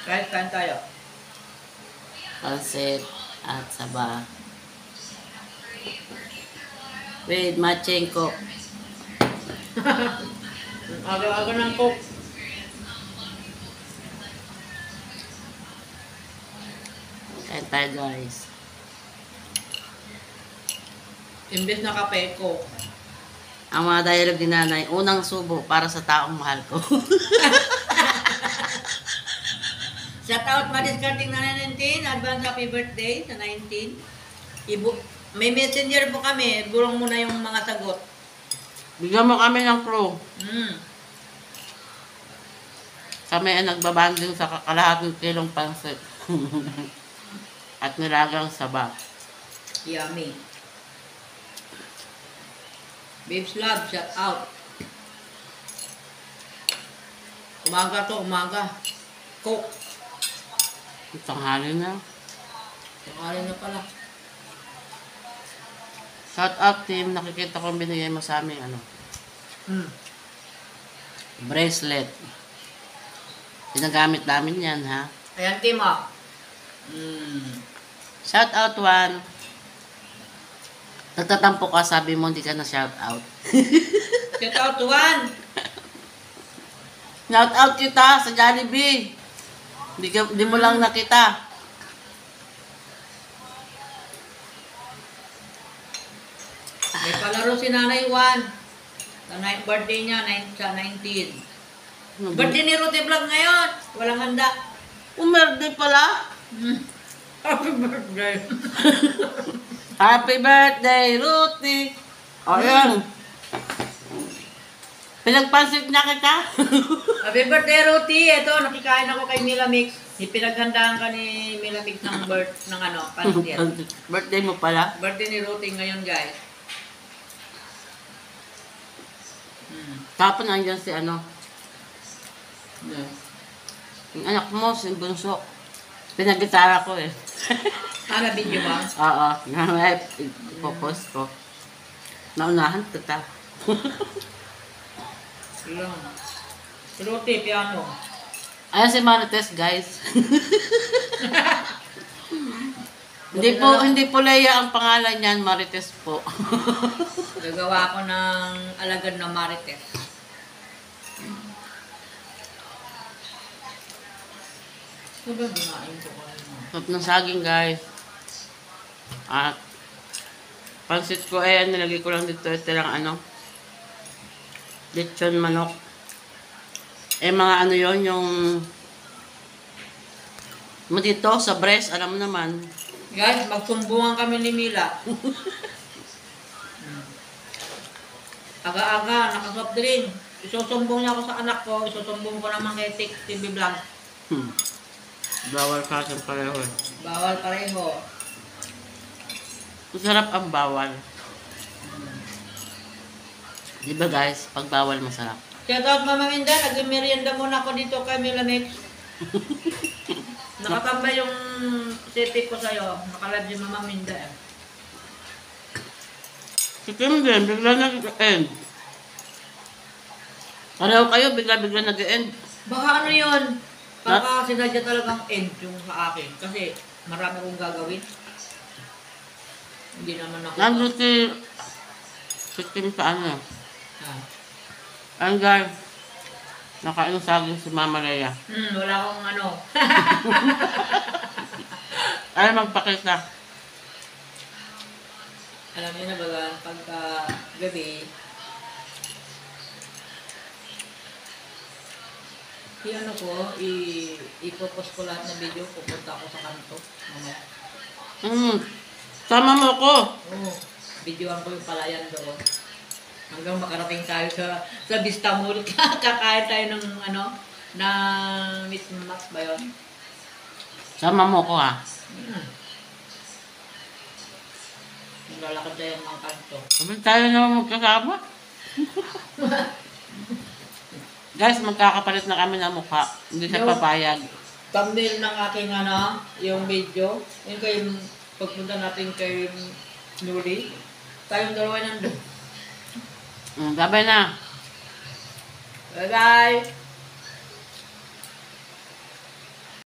Kahit kain tayo. Pansit at saba. With matching coke. Aga-aga ng cook. Kain tayo guys. Imbes na kape, coke. Ang mga dialogue ni nanay, unang subo para sa taong mahal ko. Shout out Madiscarding na 19. Advance happy birthday sa 19. May messenger po kami. Bulong mo na yung mga sagot. Bigyan mo kami ng crew. Mm. Kami ay nagbabanding sa kalahating kilong pansit. At nilagang saba. Yummy. Babes Love, shout out. Umaga to, umaga. Coke. Tanghali na. Tanghali na pala. Shout out team, nakikita ko binigay mo sa amin bracelet. Ginagamit namin yan ha. Ayan, team ah. Shout out one. Nagtatampo ka, sabi mo hindi ka na shout out. Shout out to one. Shout out kita sa Jollibee. Hindi mo lang nakita. May palaro si Nanay Juan. Sa birthday niya, sa 19. Birthday ni Ruti Vlog ngayon. Walang handa. Umerde pala. Happy birthday. Happy birthday, Ruthie. O yan. Pinagpansit na kita. Happy birthday, Ruti. Ito, nakikain ako kay Mila Mix. Ipinaghandaan ka ni Mila Mix ng pansit. Birthday mo pala. Birthday ni Ruti ngayon, guys. Tapos nandiyan si yung anak mo, si Bunso. Pinagitara ko eh. Video ba? Oo. Ipopost ko. Naunahan kita. Ilang. Si Ruti, piano. Ayan si Marites, guys. Hindi po Leia ang pangalan niyan, Marites po. Gagawa ko ng alagad na Marites. Ano ba bumain ko kayo? Top ng saging, guys. At pansit ko eh, nilagay ko lang dito ito lang lechon manok. Eh mga yon yung mo dito sa breast, alam mo naman. Guys, magsumbungan kami ni Mila. Aga-aga, nakasoft drink. Isusumbong niya ako sa anak ko, isusumbong ko naman kay TV Vlog. Bawal ka sa pareho eh. Bawal pareho. Masarap ang bawal. Diba guys, pag bawal masarap. Shout out Mama Minda, nag-merienda muna ako dito kay Mila Mix. Nakatambay yung city ko sa'yo. Nakalad yung Mama Minda eh. Si Kim din, bigla nag-end. Pareho kayo, bigla nag-end. Baka yun? Baka sinadya talagang end yung sa akin. Kasi marami kong gagawin. Hindi naman ako. Nandun si Kim sa Ah. guys, nakain saging si Mama Leia. Wala akong Ay, magpakita. Alam niyo na ba, pagka gabi, ipopost ko lahat ng video, pupunta ako sa kanto. Mamaya. Sama mo ko. Oo, videoan ko yung palayan doon. Hanggang makarating tayo sa Vista Mall. Kakain tayo ng ng Miss Max ba yun? Sama mo ko ha. Lalakad tayo ng kanto. Sabi tayo naman magkasama. Guys, magkakapalit na kami ng mukha. Hindi siya papayag. Thumbnail ng aking yung video. Yung kayo, pagpunta natin kay Nuri. Tayong dalawa nandun. Gabay na. Bye-bye!